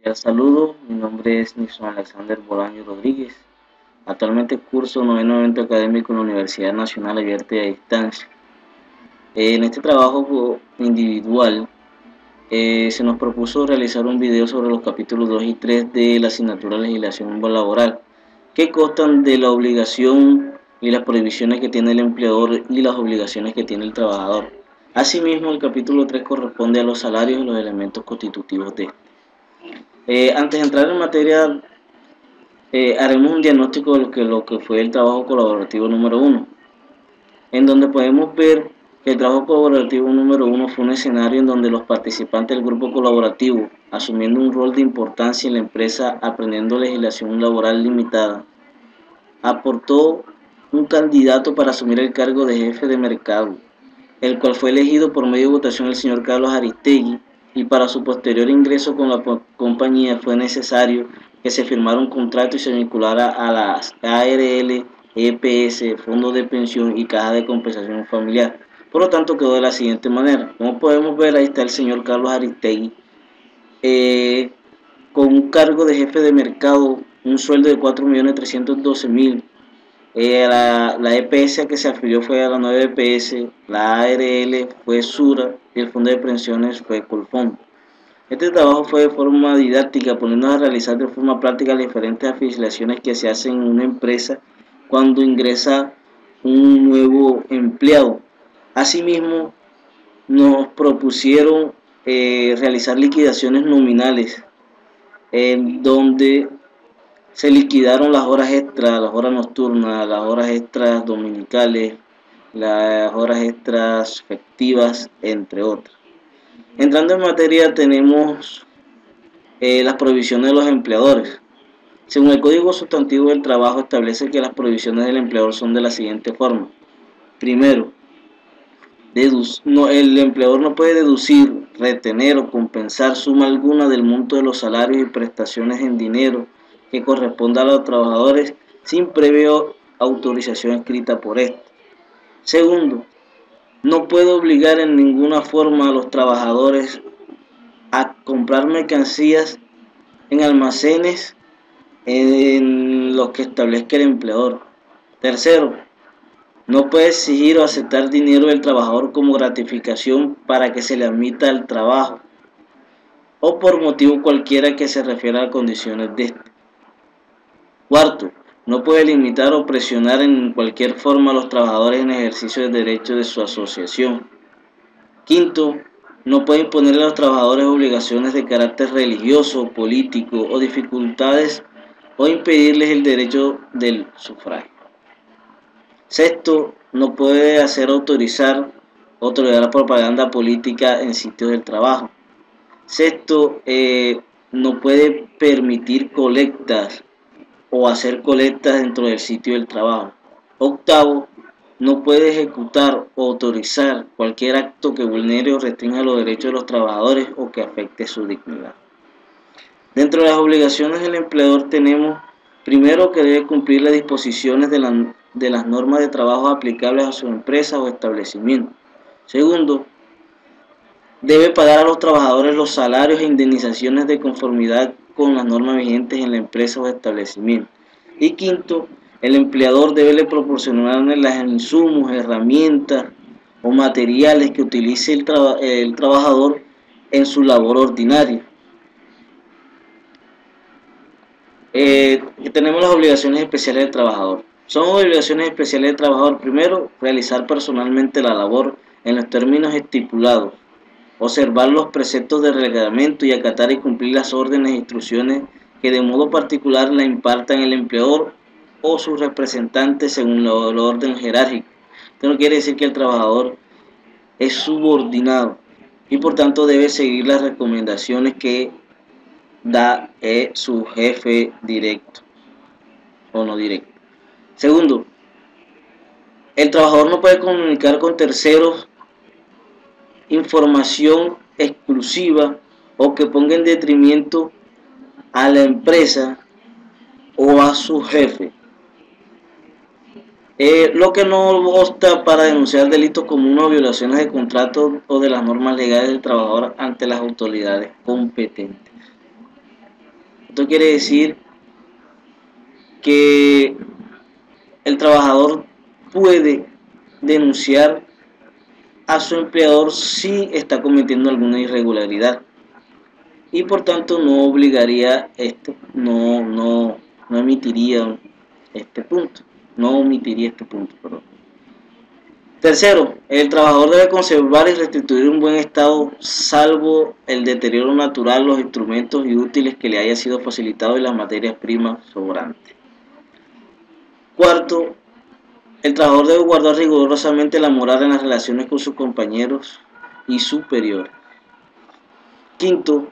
Cordial saludo, mi nombre es Nixon Alexander Bolaño Rodríguez. Actualmente curso noveno evento académico en la Universidad Nacional Abierta y a Distancia. En este trabajo individual se nos propuso realizar un video sobre los capítulos 2 y 3 de la asignatura Legislación Laboral, que constan de la obligación y las prohibiciones que tiene el empleador y las obligaciones que tiene el trabajador. Asimismo, el capítulo 3 corresponde a los salarios y los elementos constitutivos de este. Antes de entrar en materia, haremos un diagnóstico de lo que fue el trabajo colaborativo número 1, en donde podemos ver que el trabajo colaborativo número 1 fue un escenario en donde los participantes del grupo colaborativo, asumiendo un rol de importancia en la empresa, aprendiendo legislación laboral limitada, aportó un candidato para asumir el cargo de jefe de mercado, el cual fue elegido por medio de votación el señor Carlos Aristegui, y para su posterior ingreso con la compañía fue necesario que se firmara un contrato y se vinculara a las ARL, EPS, Fondo de Pensión y Caja de Compensación Familiar. Por lo tanto, quedó de la siguiente manera. Como podemos ver, ahí está el señor Carlos Aristegui, con un cargo de jefe de mercado, un sueldo de 4.312.000. La EPS a que se afilió fue a la 9 EPS, la ARL fue Sura y el Fondo de Pensiones fue Colfondo. Este trabajo fue de forma didáctica, poniéndonos a realizar de forma práctica las diferentes afiliaciones que se hacen en una empresa cuando ingresa un nuevo empleado. Asimismo, nos propusieron realizar liquidaciones nominales, en donde se liquidaron las horas extras, las horas nocturnas, las horas extras dominicales, las horas extras festivas, entre otras. Entrando en materia, tenemos las prohibiciones de los empleadores. Según el Código Sustantivo del Trabajo, establece que las prohibiciones del empleador son de la siguiente forma. Primero, el empleador no puede deducir, retener o compensar suma alguna del monto de los salarios y prestaciones en dinero que corresponda a los trabajadores sin previa autorización escrita por éste. Segundo, no puede obligar en ninguna forma a los trabajadores a comprar mercancías en almacenes en los que establezca el empleador. Tercero, no puede exigir o aceptar dinero del trabajador como gratificación para que se le admita al trabajo o por motivo cualquiera que se refiera a condiciones de este. Cuarto, no puede limitar o presionar en cualquier forma a los trabajadores en ejercicio del derecho de su asociación. Quinto, no puede imponerle a los trabajadores obligaciones de carácter religioso, político o dificultades o impedirles el derecho del sufragio. Sexto, no puede otorgar propaganda política en sitios del trabajo. Sexto, no puede permitir colectas o hacer colectas dentro del sitio del trabajo. Octavo, no puede ejecutar o autorizar cualquier acto que vulnere o restrinja los derechos de los trabajadores o que afecte su dignidad. Dentro de las obligaciones del empleador tenemos, primero, que debe cumplir las disposiciones de las normas de trabajo aplicables a su empresa o establecimiento. Segundo, debe pagar a los trabajadores los salarios e indemnizaciones de conformidad con las normas vigentes en la empresa o establecimiento. Y quinto, el empleador debe proporcionarle los insumos, herramientas o materiales que utilice el trabajador en su labor ordinaria. Tenemos las obligaciones especiales del trabajador. Son obligaciones especiales del trabajador. Primero, realizar personalmente la labor en los términos estipulados, observar los preceptos del reglamento y acatar y cumplir las órdenes e instrucciones que de modo particular la impartan el empleador o sus representantes según el orden jerárquico. Esto no quiere decir que el trabajador es subordinado y por tanto debe seguir las recomendaciones que da su jefe directo o no directo. Segundo, el trabajador no puede comunicar con terceros información exclusiva o que ponga en detrimento a la empresa o a su jefe, lo que no obsta para denunciar delitos comunes o violaciones de contratos o de las normas legales del trabajador ante las autoridades competentes. Esto quiere decir que el trabajador puede denunciar a su empleador si está cometiendo alguna irregularidad y por tanto no obligaría no emitiría este punto, no omitiría este punto, perdón. Tercero, el trabajador debe conservar y restituir un buen estado, salvo el deterioro natural, los instrumentos y útiles que le haya sido facilitado y las materias primas sobrantes. Cuarto, el trabajador debe guardar rigurosamente la moral en las relaciones con sus compañeros y superiores. Quinto,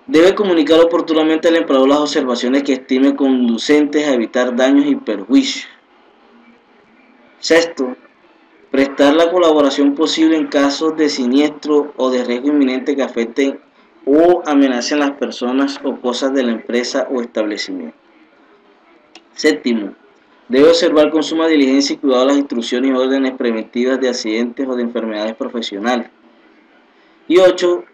debe comunicar oportunamente al empleador las observaciones que estime conducentes a evitar daños y perjuicios. Sexto, prestar la colaboración posible en casos de siniestro o de riesgo inminente que afecten o amenacen las personas o cosas de la empresa o establecimiento. Séptimo, debe observar con suma diligencia y cuidado las instrucciones y órdenes preventivas de accidentes o de enfermedades profesionales. Y 8.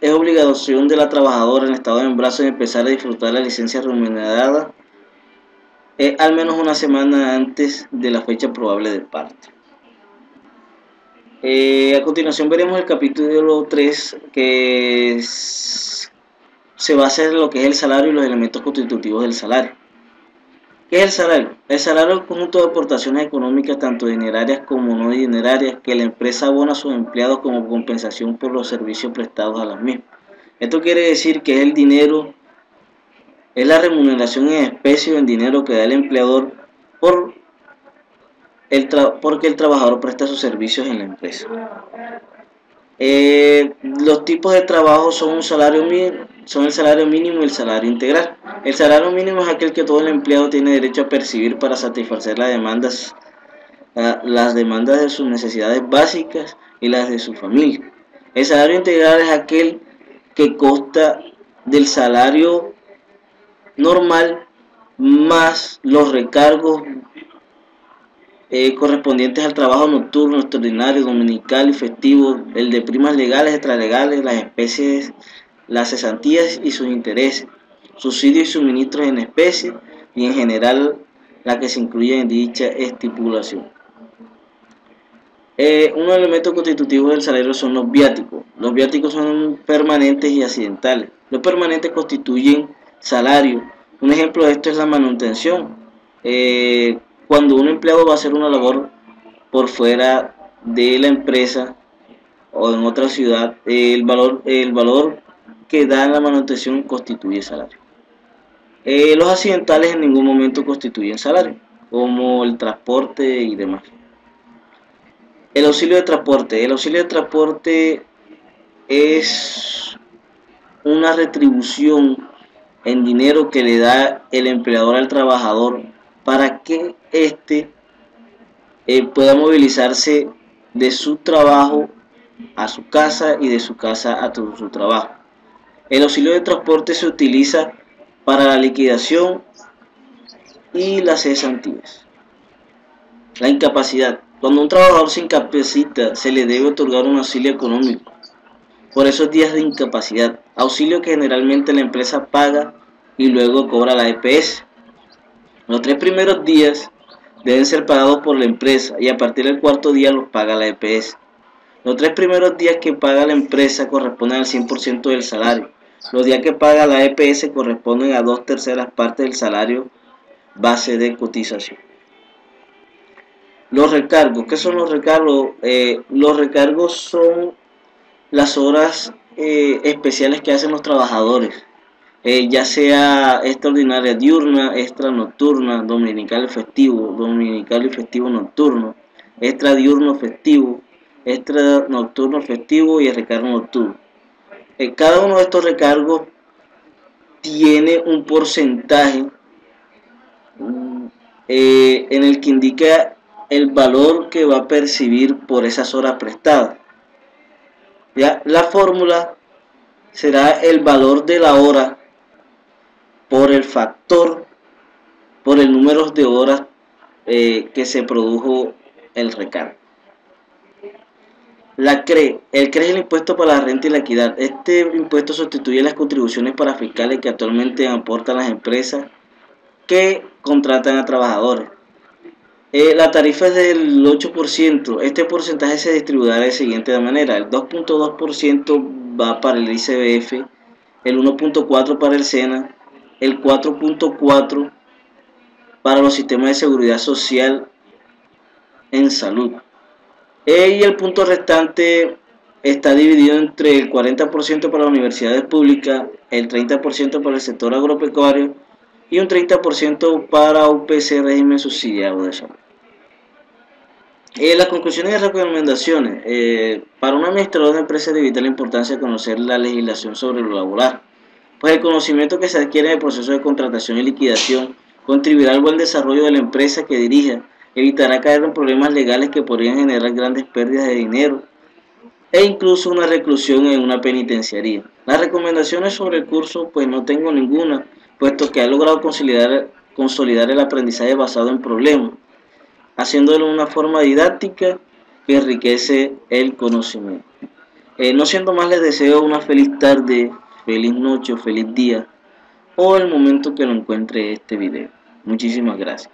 Es obligación de la trabajadora en estado de embarazo de empezar a disfrutar la licencia remunerada al menos una semana antes de la fecha probable de parto. A continuación veremos el capítulo 3, que se basa en lo que es el salario y los elementos constitutivos del salario. ¿Qué es el salario? El salario es el conjunto de aportaciones económicas, tanto dinerarias como no dinerarias, que la empresa abona a sus empleados como compensación por los servicios prestados a las mismas. Esto quiere decir que es el dinero, es la remuneración en especie o en dinero que da el empleador porque el trabajador presta sus servicios en la empresa. Los tipos de trabajo son el salario mínimo y el salario integral. El salario mínimo es aquel que todo el empleado tiene derecho a percibir para satisfacer las demandas de sus necesidades básicas y las de su familia. El salario integral es aquel que consta del salario normal más los recargos correspondientes al trabajo nocturno, extraordinario, dominical y festivo, el de primas legales, extralegales, las especies, las cesantías y sus intereses, subsidios y suministros en especie y en general la que se incluye en dicha estipulación. Un elemento constitutivo del salario son los viáticos. Los viáticos son permanentes y accidentales. Los permanentes constituyen salario. Un ejemplo de esto es la manutención. Cuando un empleado va a hacer una labor por fuera de la empresa o en otra ciudad, el valor que da la manutención constituye salario. Los accidentales en ningún momento constituyen salario, como el transporte y demás. El auxilio de transporte. El auxilio de transporte es una retribución en dinero que le da el empleador al trabajador para que éste pueda movilizarse de su trabajo a su casa y de su casa a su trabajo. El auxilio de transporte se utiliza para la liquidación y las cesantías. La incapacidad. Cuando un trabajador se incapacita, se le debe otorgar un auxilio económico por esos días de incapacidad, auxilio que generalmente la empresa paga y luego cobra la EPS. Los 3 primeros días deben ser pagados por la empresa y a partir del 4.º día los paga la EPS. Los 3 primeros días que paga la empresa corresponden al 100% del salario. Los días que paga la EPS corresponden a 2/3 partes del salario base de cotización. Los recargos. ¿Qué son los recargos? Los recargos son las horas especiales que hacen los trabajadores, ya sea extraordinaria diurna, extra nocturna, dominical y festivo nocturno, extra diurno festivo, extra nocturno festivo y el recargo nocturno. Cada uno de estos recargos tiene un porcentaje en el que indica el valor que va a percibir por esas horas prestadas. ¿Ya? La fórmula será el valor de la hora por el factor, por el número de horas que se produjo el recargo. La CRE. El CRE es el impuesto para la renta y la equidad. Este impuesto sustituye las contribuciones parafiscales que actualmente aportan las empresas que contratan a trabajadores. La tarifa es del 8%. Este porcentaje se distribuirá de la siguiente manera. El 2.2% va para el ICBF, el 1.4% para el SENA, el 4.4% para los sistemas de seguridad social en salud. Y el punto restante está dividido entre el 40% para las universidades públicas, el 30% para el sector agropecuario y un 30% para UPC régimen subsidiado de salud. Las conclusiones y recomendaciones. Para un administrador de empresas es de vital importancia conocer la legislación sobre lo laboral, pues el conocimiento que se adquiere en el proceso de contratación y liquidación contribuirá al buen desarrollo de la empresa que dirija, evitará caer en problemas legales que podrían generar grandes pérdidas de dinero e incluso una reclusión en una penitenciaría. Las recomendaciones sobre el curso pues no tengo ninguna, puesto que ha logrado consolidar el aprendizaje basado en problemas, haciéndolo de una forma didáctica que enriquece el conocimiento. No siendo más, les deseo una feliz tarde, feliz noche o feliz día o el momento que lo encuentre este video. Muchísimas gracias.